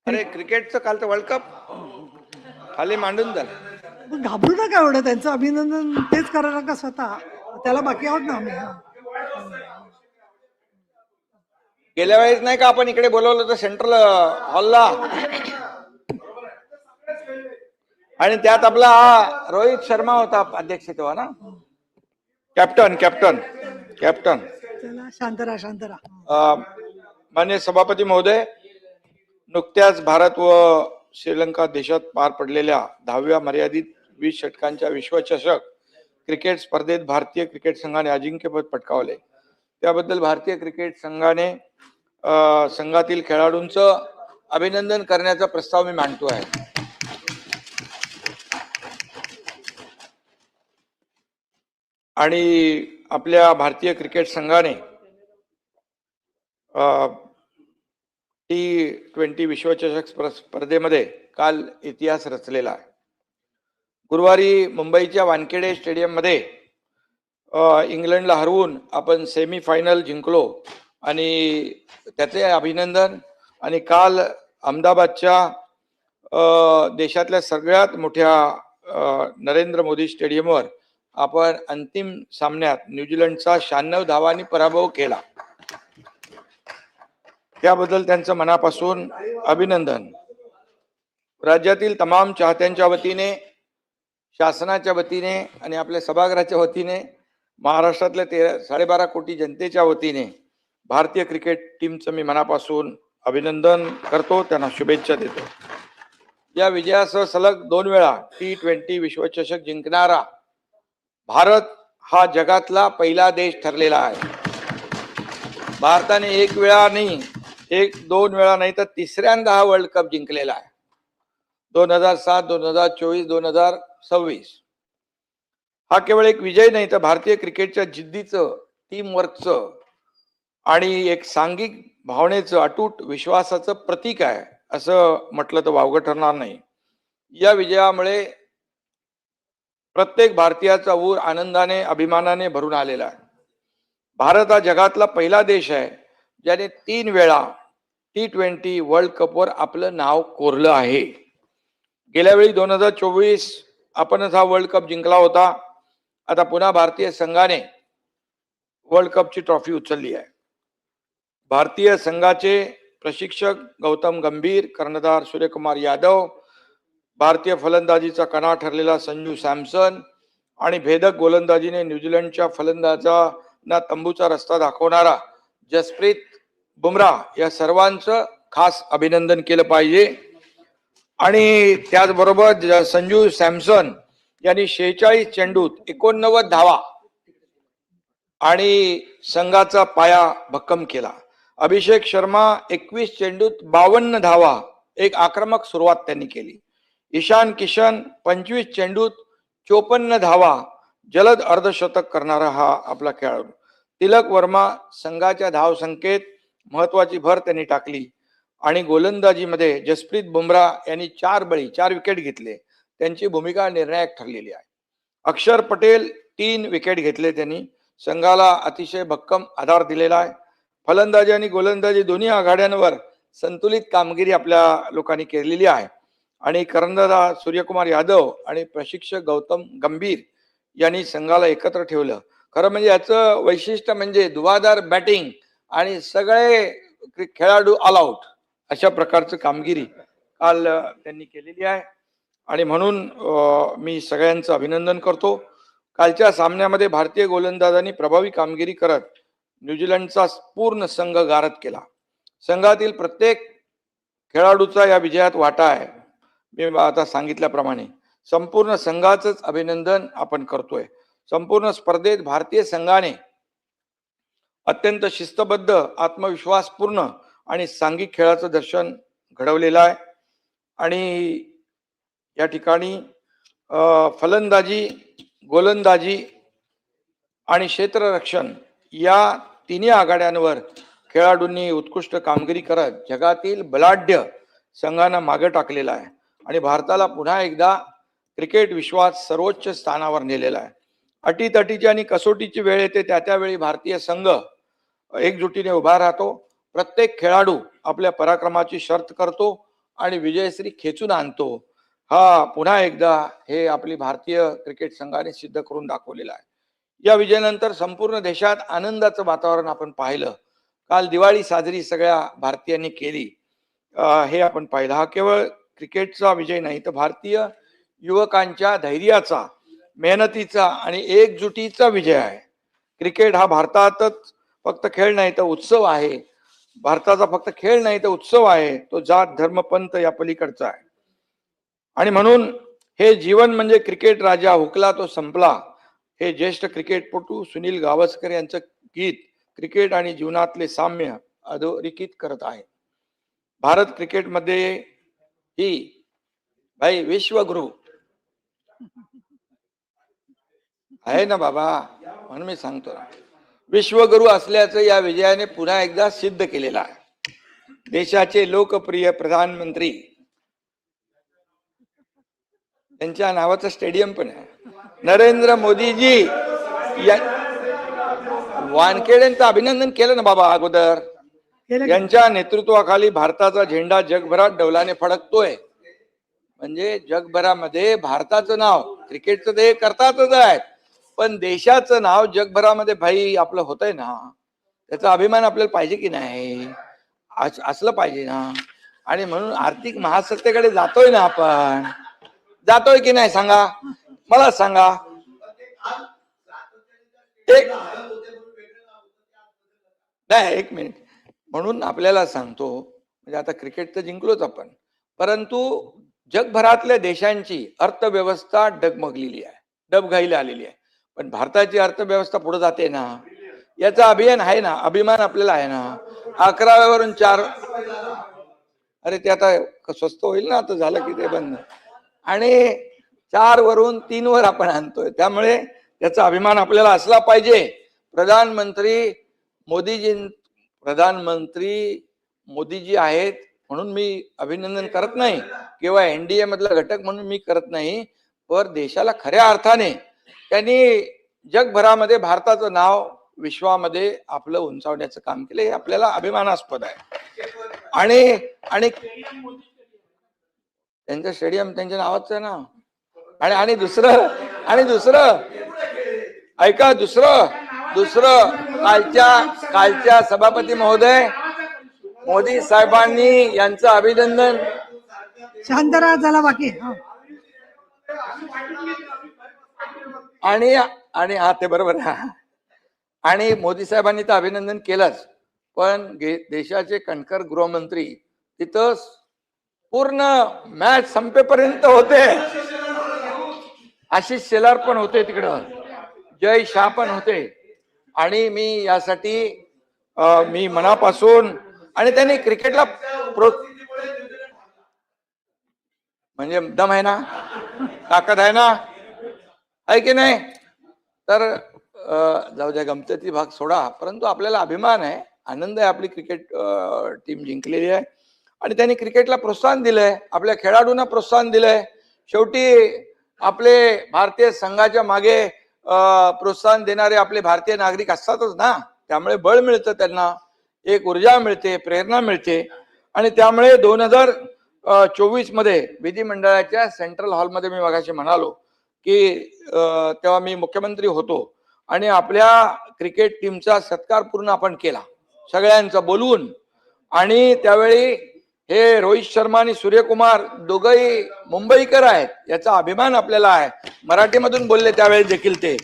अरे क्रिकेटचं कालचं वर्ल्ड कप खाली मांडून झालं. घाबरू नका एवढं, त्यांचं अभिनंदन तेच करा का स्वतः, त्याला बाकी आहोत ना आम्ही. गेल्या वेळेस नाही का आपण इकडे बोलवलं होतं सेंट्रल हॉलला, आणि त्यात आपला रोहित शर्मा होता अध्यक्ष तेव्हा ना, कॅप्टन कॅप्टन कॅप्टन. चला शांत राहा. माननीय सभापती महोदय, नुकत्याच भारत व श्रीलंका देशात पार पडलेल्या 10व्या मर्यादित 20 षटकांच्या विश्वचषक क्रिकेट स्पर्धेत भारतीय क्रिकेट संघाने अजिंक्यपद पटकावले. त्याबद्दल भारतीय क्रिकेट संघाने संघातील खेळाडूंचं अभिनंदन करण्याचा प्रस्ताव मी मांडतो आहे. आणि आपल्या भारतीय क्रिकेट संघाने T20 विश्वचषक स्पर्धेमध्ये काल इतिहास रचलेला आहे. गुरुवारी मुंबईच्या वानखेडे स्टेडियम मध्ये इंग्लंडला हरवून आपण सेमी फायनल जिंकलो आणि त्याचे अभिनंदन. आणि काल अहमदाबादच्या देशातल्या सगळ्यात मोठ्या नरेंद्र मोदी स्टेडियमवर आपण अंतिम सामन्यात न्यूझीलंडचा 96 धावांनी पराभव केला. त्याबद्दल त्यांचं मनापासून अभिनंदन. राज्यातील तमाम चाहत्यांच्या वतीने, शासनाच्या वतीने आणि आपल्या सभागृहाच्या वतीने, महाराष्ट्रातल्या 12.5 कोटी जनतेच्या वतीने भारतीय क्रिकेट टीमचं मी मनापासून अभिनंदन करतो, त्यांना शुभेच्छा देतो. या विजयासह सलग 2 वेळा T20 विश्वचषक जिंकणारा भारत हा जगातला पहिला देश ठरलेला आहे. भारताने 1 वेळा नाही, 1-2 वेळा नाही तर तिसऱ्यांदा हा वर्ल्ड कप जिंकलेला आहे. 2007, 2024, 2026. हा केवळ एक विजय नाही तर भारतीय क्रिकेटच्या जिद्दीचं, टीमवर्कचं आणि एक सांघिक भावनेचं, अटूट विश्वासाचं प्रतीक आहे असं म्हटलं तर वावगं ठरणार नाही. या विजयामुळे प्रत्येक भारतीयाचा ऊर आनंदाने, अभिमानाने भरून आलेला आहे. भारत हा जगातला पहिला देश आहे ज्याने 3 वेळा T20 वर्ल्ड कपवर आपलं नाव कोरलं आहे. गेल्या वेळी 2024 आपणच हा वर्ल्ड कप जिंकला होता. आता पुन्हा भारतीय संघाने वर्ल्ड कपची ट्रॉफी उचलली आहे. भारतीय संघाचे प्रशिक्षक गौतम गंभीर, कर्णधार सूर्यकुमार यादव, भारतीय फलंदाजीचा कणा ठरलेला संजू सॅमसन आणि भेदक गोलंदाजीने न्यूझीलंडच्या फलंदाजांना तंबूचा रस्ता दाखवणारा जसप्रीत बुमराह, या सर्वांचं खास अभिनंदन केलं पाहिजे. आणि त्याचबरोबर संजू सॅमसन यांनी 46 चेंडूत 89 धावा आणि संघाचा पाया भक्कम केला. अभिषेक शर्मा 21 चेंडूत 52 धावा, एक आक्रमक सुरुवात त्यांनी केली. ईशान किशन 25 चेंडूत 54 धावा, जलद अर्धशतक करणारा हा आपला खेळाडू. तिलक वर्मा संघाच्या धावसंख्येत महत्वाची भर त्यांनी टाकली. आणि गोलंदाजीमध्ये जसप्रीत बुमराह यांनी 4 विकेट घेतले, त्यांची भूमिका निर्णायक ठरलेली आहे. अक्षर पटेल 3 विकेट घेतले, त्यांनी संघाला अतिशय भक्कम आधार दिलेला आहे. फलंदाजी आणि गोलंदाजी दोन्ही आघाड्यांवर संतुलित कामगिरी आपल्या लोकांनी केलेली आहे. आणि कर्णधार सूर्यकुमार यादव आणि प्रशिक्षक गौतम गंभीर यांनी संघाला एकत्र ठेवलं. खरं म्हणजे याचं वैशिष्ट्य म्हणजे धुवाधार बॅटिंग आणि सगळे खेळाडू ऑल आउट, अशा प्रकारचं कामगिरी काल त्यांनी केलेली आहे. आणि म्हणून मी सगळ्यांचं अभिनंदन करतो. कालच्या सामन्यामध्ये भारतीय गोलंदाजांनी प्रभावी कामगिरी करत न्यूझीलंडचा पूर्ण संघ गारद केला. संघातील प्रत्येक खेळाडूचा या विजयात वाटा आहे. मी आता सांगितल्याप्रमाणे संपूर्ण संघाचंच अभिनंदन आपण करतोय. संपूर्ण स्पर्धेत भारतीय संघाने अत्यंत शिस्तबद्ध, आत्मविश्वासपूर्ण आणि सांघिक खेळाचं दर्शन घडवलेलं आहे. आणि या ठिकाणी फलंदाजी, गोलंदाजी आणि क्षेत्ररक्षण या तिन्ही आघाड्यांवर खेळाडूंनी उत्कृष्ट कामगिरी करत जगातील बलाढ्य संघांना मागे टाकलेला आहे आणि भारताला पुन्हा एकदा क्रिकेट विश्वात सर्वोच्च स्थानावर नेलेला आहे. अटीतटीची आणि कसोटीची वेळ येते त्या त्यावेळी भारतीय संघ एकजुटीने उभा राहतो. प्रत्येक खेळाडू आपल्या पराक्रमाची शर्त करतो आणि विजयश्री खेचून आणतो, हा पुन्हा एकदा हे आपली भारतीय क्रिकेट संघाने सिद्ध करून दाखवलेला आहे. या विजयानंतर संपूर्ण देशात आनंदाचं वातावरण आपण पाहिलं. काल दिवाळी साजरी सगळ्या भारतीयांनी केली, हे आपण पाहिलं. हा केवळ क्रिकेटचा विजय नाही, तर भारतीय युवकांच्या धैर्याचा, मेहनतीचा आणि एकजुटीचा विजय आहे. क्रिकेट हा भारतातच फक्त खेळ नाही तर उत्सव आहे. भारताचा फक्त खेळ नाही तर उत्सव आहे. तो जात धर्म पंथ या पलीकडचा आहे. आणि म्हणून हे जीवन म्हणजे क्रिकेट राजा हुकला तो संपला, हे ज्येष्ठ क्रिकेटपटू सुनील गावस्कर यांचं गीत क्रिकेट आणि जीवनातले साम्य अधोरेखित करत आहे. भारत क्रिकेटमध्ये ही भाई विश्वगुरु आहे ना बाबा, म्हणून मी सांगतो ना, विश्वगुरु असल्याचं या विजयाने पुन्हा एकदा सिद्ध केलेलं आहे. देशाचे लोकप्रिय प्रधानमंत्री, त्यांच्या नावाचं स्टेडियम पण आहे, नरेंद्र मोदीजी वानखेडेंचं अभिनंदन केलं ना बाबा अगोदर. यांच्या नेतृत्वाखाली भारताचा झेंडा जगभरात डौलाने फडकतोय. म्हणजे जगभरामध्ये भारताचं नाव, क्रिकेटचं ते करतातच आहे, पण देशाचं नाव जगभरामध्ये भाई आपलं होतंय ना, त्याचा अभिमान आपल्याला पाहिजे की नाही, असलं पाहिजे ना. आणि म्हणून आर्थिक महासत्तेकडे जातोय ना आपण, जातोय की नाही सांगा, मला सांगा. एक मिनिट, म्हणून आपल्याला सांगतो, म्हणजे आता क्रिकेट तर जिंकलोच आपण, परंतु जगभरातल्या देशांची अर्थव्यवस्था डगमगलेली आहे, डबघाईला आलेली आहे, पण भारताची अर्थव्यवस्था पुढे जाते ना, याचा अभियान आहे ना, अभिमान आपल्याला आहे ना. 11व्यावरून 4, अरे ते आता स्वस्त होईल ना, आता झालं की ते बंद, आणि 4 वरून 3 वर आपण आणतोय, त्यामुळे त्याचा अभिमान आपल्याला असला पाहिजे. प्रधानमंत्री मोदीजी आहेत म्हणून मी अभिनंदन करत नाही, किंवा एनडीए मधला घटक म्हणून मी करत नाही, पण देशाला खऱ्या अर्थाने त्यांनी जगभरामध्ये भारताचं नाव विश्वामध्ये आपलं उंचावण्याचं काम केलं, हे आपल्याला अभिमानास्पद आहे. आणि त्यांचं स्टेडियम त्यांच्या नावाचं आहे ना. आणि दुसरं ऐका, दुसरं कालच्या सभापती महोदय मोदी साहेबांनी यांचं अभिनंदन. शांतरा झाला बाकी. आणि हा ते बरोबर आहे. आणि मोदी साहेबांनी तर अभिनंदन केलंच, पण देशाचे कणखर गृहमंत्री तिथं पूर्ण मॅच संपेपर्यंत होते. आशिष शेलार पण होते तिकडं, जय शाह पण होते. आणि मी यासाठी मी मनापासून, आणि त्यांनी क्रिकेटला म्हणजे दम आहे ना, ताकद आहे ना, आहे की नाही. तर जाऊ द्या, गमतीचा भाग सोडा, परंतु आपल्याला अभिमान आहे, आनंद आहे, आपली क्रिकेट टीम जिंकलेली आहे आणि त्यांनी क्रिकेटला प्रोत्साहन दिलंय, आपल्या खेळाडूंना प्रोत्साहन दिलंय. शेवटी आपले भारतीय संघाच्या मागे प्रोत्साहन देणारे आपले भारतीय नागरिक असतातच ना, त्यामुळे बळ मिळतं त्यांना, एक ऊर्जा मिळते, प्रेरणा मिळते. आणि त्यामुळे 2024 मध्ये विधिमंडळाच्या सेंट्रल हॉलमध्ये मी मगाशी म्हणालो की तेव्हा मी मुख्यमंत्री होतो आणि आपल्या क्रिकेट टीमचा सत्कार पूर्ण आपण केला, सगळ्यांचा बोलवून. आणि त्यावेळी हे रोहित शर्मा आणि सूर्यकुमार दोघंही मुंबईकर आहेत, याचा अभिमान आपल्याला आहे. मराठीमधून बोलले त्यावेळी देखील ते,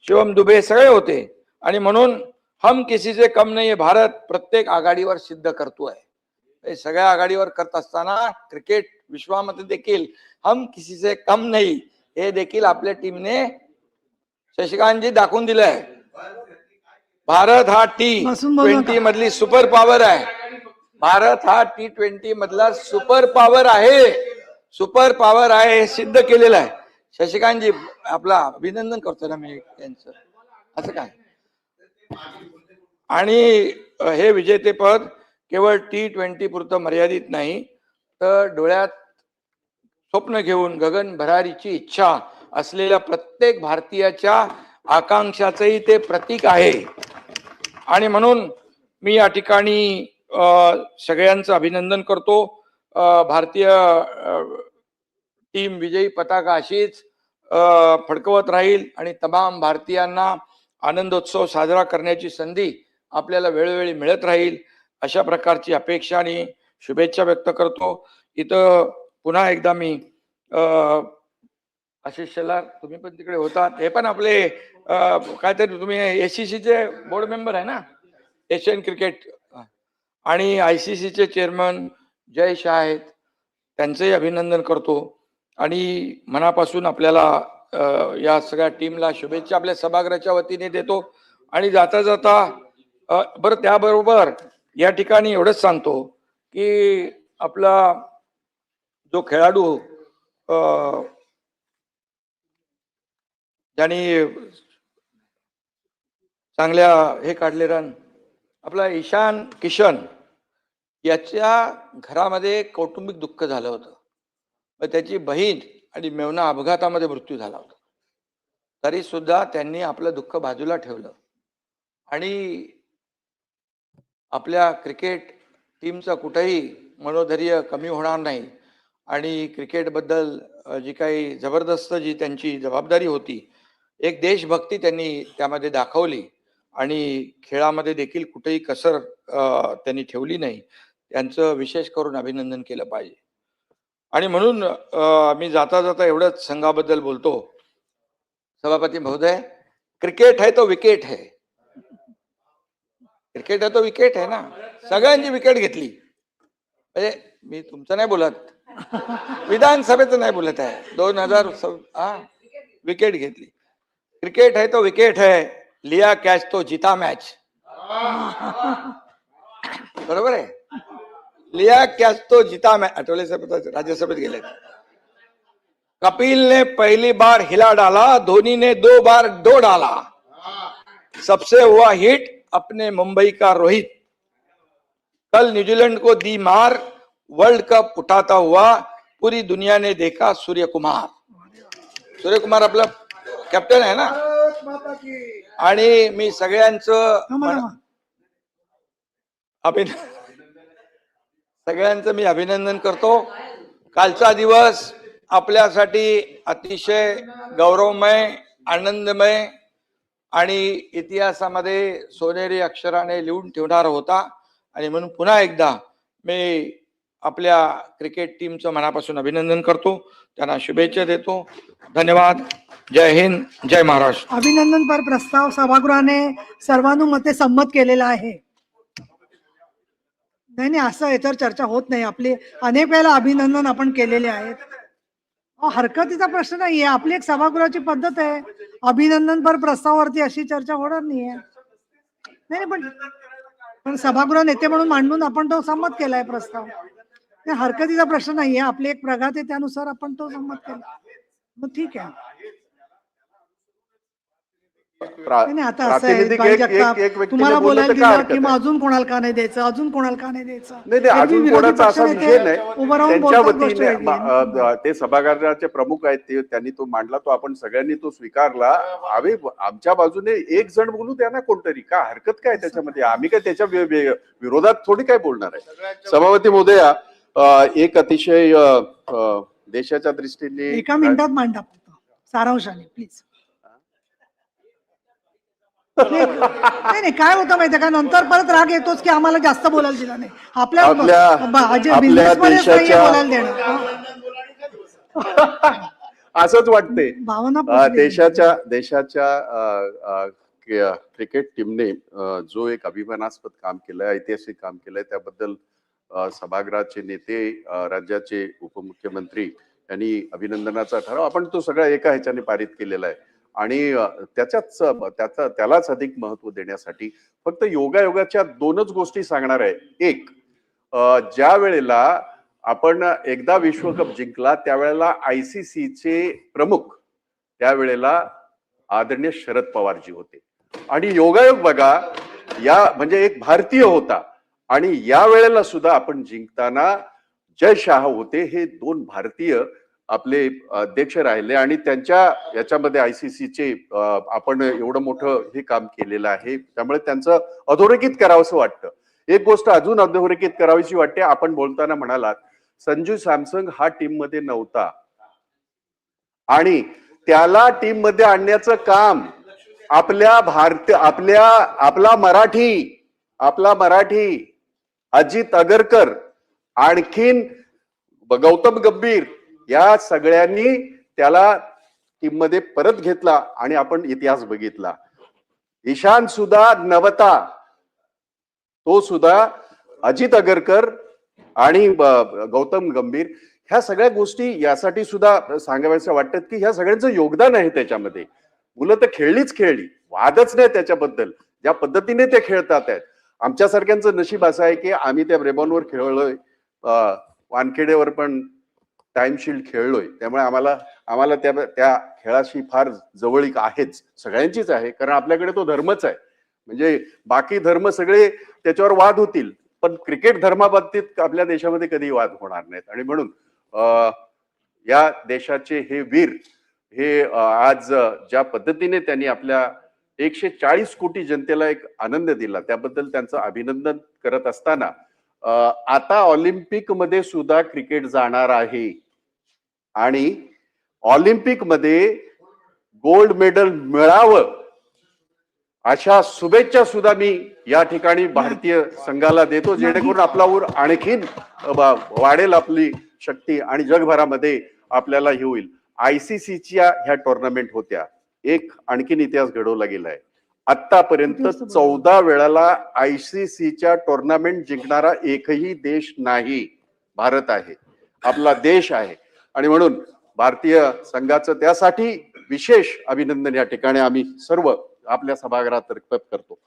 शिवम दुबे सगळे होते. आणि म्हणून हम किसी से कम नाही, भारत प्रत्येक आघाडीवर सिद्ध करतोय. सगळ्या आघाडीवर करत असताना क्रिकेट विश्वामध्ये देखील हम किसी से कम नाही हे देखील आपल्या टीमने शशिकांतजी दाखवून दिलंय. भारत हा T20 मधली सुपर पॉवर आहे. भारत हा T20 मधला सुपर पॉवर आहे, हे सिद्ध केलेलं आहे. शशिकांतजी आपला अभिनंदन करतो ना मी यांचं, असं काय. आणि हे विजेतेपद केवळ T20 पुरतं मर्यादित नाही, तर डोळ्यात स्वप्न घेऊन गगन भरारीची इच्छा असलेल्या प्रत्येक भारतीयाच्या आकांक्षाचंही ते प्रतीक आहे. आणि म्हणून मी या ठिकाणी सगळ्यांचं अभिनंदन करतो. भारतीय टीम विजयी पताका अशीच फडकवत राहील आणि तमाम भारतीयांना आनंदोत्सव साजरा करण्याची संधी आपल्याला वेळोवेळी मिळत राहील, अशा प्रकारची अपेक्षा आणि शुभेच्छा व्यक्त करतो. इथं पुन्हा एकदा मी आशिष शेलार, तुम्ही पण तिकडे होतात, हे पण आपले काहीतरी तुम्ही ACC चे बोर्ड मेंबर आहे ना, एशियन क्रिकेट, आणि ICC चे चेअरमन जय शाह आहेत, त्यांचंही अभिनंदन करतो आणि मनापासून आपल्याला या सगळ्या टीमला शुभेच्छा आपल्या सभागृहाच्या वतीने देतो. आणि जाता जाता बरं त्याबरोबर या ठिकाणी एवढंच सांगतो की आपला जो खेळाडू ज्यांनी चांगल्या हे काढले रन, आपला ईशान किशन, याच्या घरामध्ये कौटुंबिक दुःख झालं होतं. त्याची बहीण आणि मेवना अपघातामध्ये मृत्यू झाला होता. तरी सुद्धा त्यांनी आपलं दुःख बाजूला ठेवलं आणि आपल्या क्रिकेट टीमचं कुठेही मनोधैर्य कमी होणार नाही आणि क्रिकेटबद्दल जी काही जबरदस्त जी त्यांची जबाबदारी होती, एक देशभक्ती त्यांनी त्यामध्ये दाखवली आणि खेळामध्ये देखील कुठेही कसर त्यांनी ठेवली नाही. त्यांचं विशेष करून अभिनंदन केलं पाहिजे. आणि म्हणून मी जाता जाता एवढंच संघाबद्दल बोलतो. सभापती महोदय, क्रिकेट है तो विकेट है, क्रिकेट है तो विकेट है ना, सगळ्यांची विकेट घेतली. म्हणजे मी तुमचं नाही बोलत, विधानसभेचं नाही बोलत आहे, 2000 विकेट घेतली. क्रिकेट है तो विकेट है, लिया कॅच तो जीता मॅच. बरोबर आहे, लिया कॅच तो जीता मॅच. आठवले साहेब राज्यसभेत गेले. कपिल ने पहली बार हिला डाला, धोनी ने 2 बार डो डाला, सबसे हुआ हिट अपने मुंबई का रोहित, कल न्यूजीलैंड को दी मार, वर्ल्ड कप उठाता हुआ पूरी दुनिया ने देखा सूर्य कुमार. सूर्य कुमार आपला कॅप्टन आहे ना. आणि मी सगळ्यांचं मी अभिनंदन करतो. कालचा दिवस आपल्यासाठी अतिशय गौरवमय, आनंदमय आणि इतिहासामध्ये सोनेरी अक्षराने लिहून ठेवणार होता. आणि म्हणून पुन्हा एकदा मी आपल्या क्रिकेट टीमचं मनापासून अभिनंदन करतो, त्यांना शुभेच्छा देतो. धन्यवाद. जय हिंद, जय महाराष्ट्र. अभिनंदनपर प्रस्ताव सभागृहाने सर्वानुमते संमत केलेला आहे. नाही, असं याच्यावर चर्चा होत नाही. आपली अनेक वेळेला अभिनंदन आपण केलेले आहेत. हरकतीचा प्रश्न नाहीये, आपली एक सभागृहाची पद्धत आहे. अभिनंदनपर प्रस्तावावरती अशी चर्चा होणार नाहीये. नाही, पण सभागृह नेते म्हणून मांडून आपण तो संमत केलाय प्रस्ताव. हरकतीचा प्रश्न नाहीये, आपली एक प्रघात आहे, त्यानुसार आपण तो संमत केला. मग ठीक आहे. आता असं आहे, तुम्हाला बोलायला दिलं की मग अजून कोणाला का नाही द्यायचं, अजून कोणाला का नाही द्यायचं, अजून कोणाचा असा विषय नाही. त्यांच्या वतीने ते सभागृहाचे प्रमुख आहेत, ते त्यांनी तो मांडला, तो आपण सगळ्यांनी तो स्वीकारला. आम्ही आमच्या बाजूने एक जण बोलू द्या ना, कोणतरी, का हरकत काय त्याच्यामध्ये, आम्ही काय त्याच्या विरोधात थोडी काय बोलणार आहे. सभापती महोदया, एक अतिशय देशाच्या दृष्टीने 1 मिनिटात मांडा सारांशाने प्लीज. नाही, काय होतं माहितीये का, नंतर परत राग येतोच की आम्हाला जास्त बोलायला दिला नाही. आपल्या बोलायला देणं असंच वाटते. भावना देशाच्या क्रिकेट टीमने जो एक अभिमानास्पद काम केलंय, ऐतिहासिक काम केलंय, त्याबद्दल सभागृहाचे नेते, राज्याचे उपमुख्यमंत्री यांनी अभिनंदनाचा ठराव आपण तो सगळा एका ह्याच्याने पारित केलेला आहे. आणि त्यालाच अधिक महत्व देण्यासाठी फक्त योगायोगाच्या 2च गोष्टी सांगणार आहे. एक, ज्या वेळेला आपण एकदा विश्वकप जिंकला त्यावेळेला ICC चे प्रमुख त्यावेळेला आदरणीय शरद पवारजी होते. आणि योगायोग बघा, या म्हणजे एक भारतीय होता आणि या वेळेला सुद्धा आपण जिंकताना जय शाह होते. हे 2 भारतीय आपले अध्यक्ष राहिले आणि त्यांच्या याच्यामध्ये ICC चे आपण एवढं मोठं हे काम केलेलं आहे, त्यामुळे त्यांचं अधोरेखित करावंसं वाटतं. एक गोष्ट अजून अधोरेखित करावीशी वाटते. आपण बोलताना म्हणालात संजू सॅमसंग हा टीम मध्ये नव्हता आणि त्याला टीम मध्ये आणण्याचं काम आपला मराठी अजित अगरकर आणखीन गौतम गंभीर या सगळ्यांनी त्याला टीम मध्ये परत घेतला आणि आपण इतिहास बघितला. ईशान सुद्धा नव्हता, तो सुद्धा अजित अगरकर आणि गौतम गंभीर ह्या सगळ्या गोष्टी यासाठी सुद्धा सांगाव्याच्या वाटतात की ह्या सगळ्यांचं योगदान आहे त्याच्यामध्ये. मुलं तर खेळली, वादच नाही त्याच्याबद्दल. ज्या पद्धतीने ते खेळतात आहेत, आमच्यासारख्यांचं नशीब असं आहे की आम्ही त्या ब्रेबॉनवर खेळलोय, वानखेडेवर पण टाइमशील्ड खेळलोय, त्यामुळे आम्हाला त्या खेळाशी फार जवळीक आहेच, सगळ्यांचीच आहे. कारण आपल्याकडे तो धर्मच आहे. म्हणजे बाकी धर्म सगळे त्याच्यावर वाद होतील, पण क्रिकेट धर्माबाबतीत आपल्या देशामध्ये कधी वाद होणार नाहीत. आणि म्हणून या देशाचे हे वीर हे आज ज्या पद्धतीने त्यांनी आपल्या 140 कोटी जनतेला एक आनंद दिला, त्याबद्दल त्यांचं अभिनंदन करत असताना आता ऑलिम्पिक मध्ये सुद्धा क्रिकेट जाणार आहे आणि ऑलिम्पिक मध्ये गोल्ड मेडल मिळावं अशा शुभेच्छा सुद्धा मी या ठिकाणी भारतीय संघाला देतो, जेणेकरून आपला ऊर आणखीन वाढेल आपली शक्ती आणि जगभरामध्ये आपल्याला हे होईल. आयसीसीच्या ह्या टुर्नामेंट होत्या, एक आणखीन इतिहास घडवला गेलाय. आतापर्यंत 14 वेळाला आयसीसीच्या टुर्नामेंट जिंकणारा एकही देश नाही, भारत आहे, आपला देश आहे. आणि म्हणून भारतीय संघाचं त्यासाठी विशेष अभिनंदन या ठिकाणी आम्ही सर्व आपल्या सभागृहातर्फे करतो.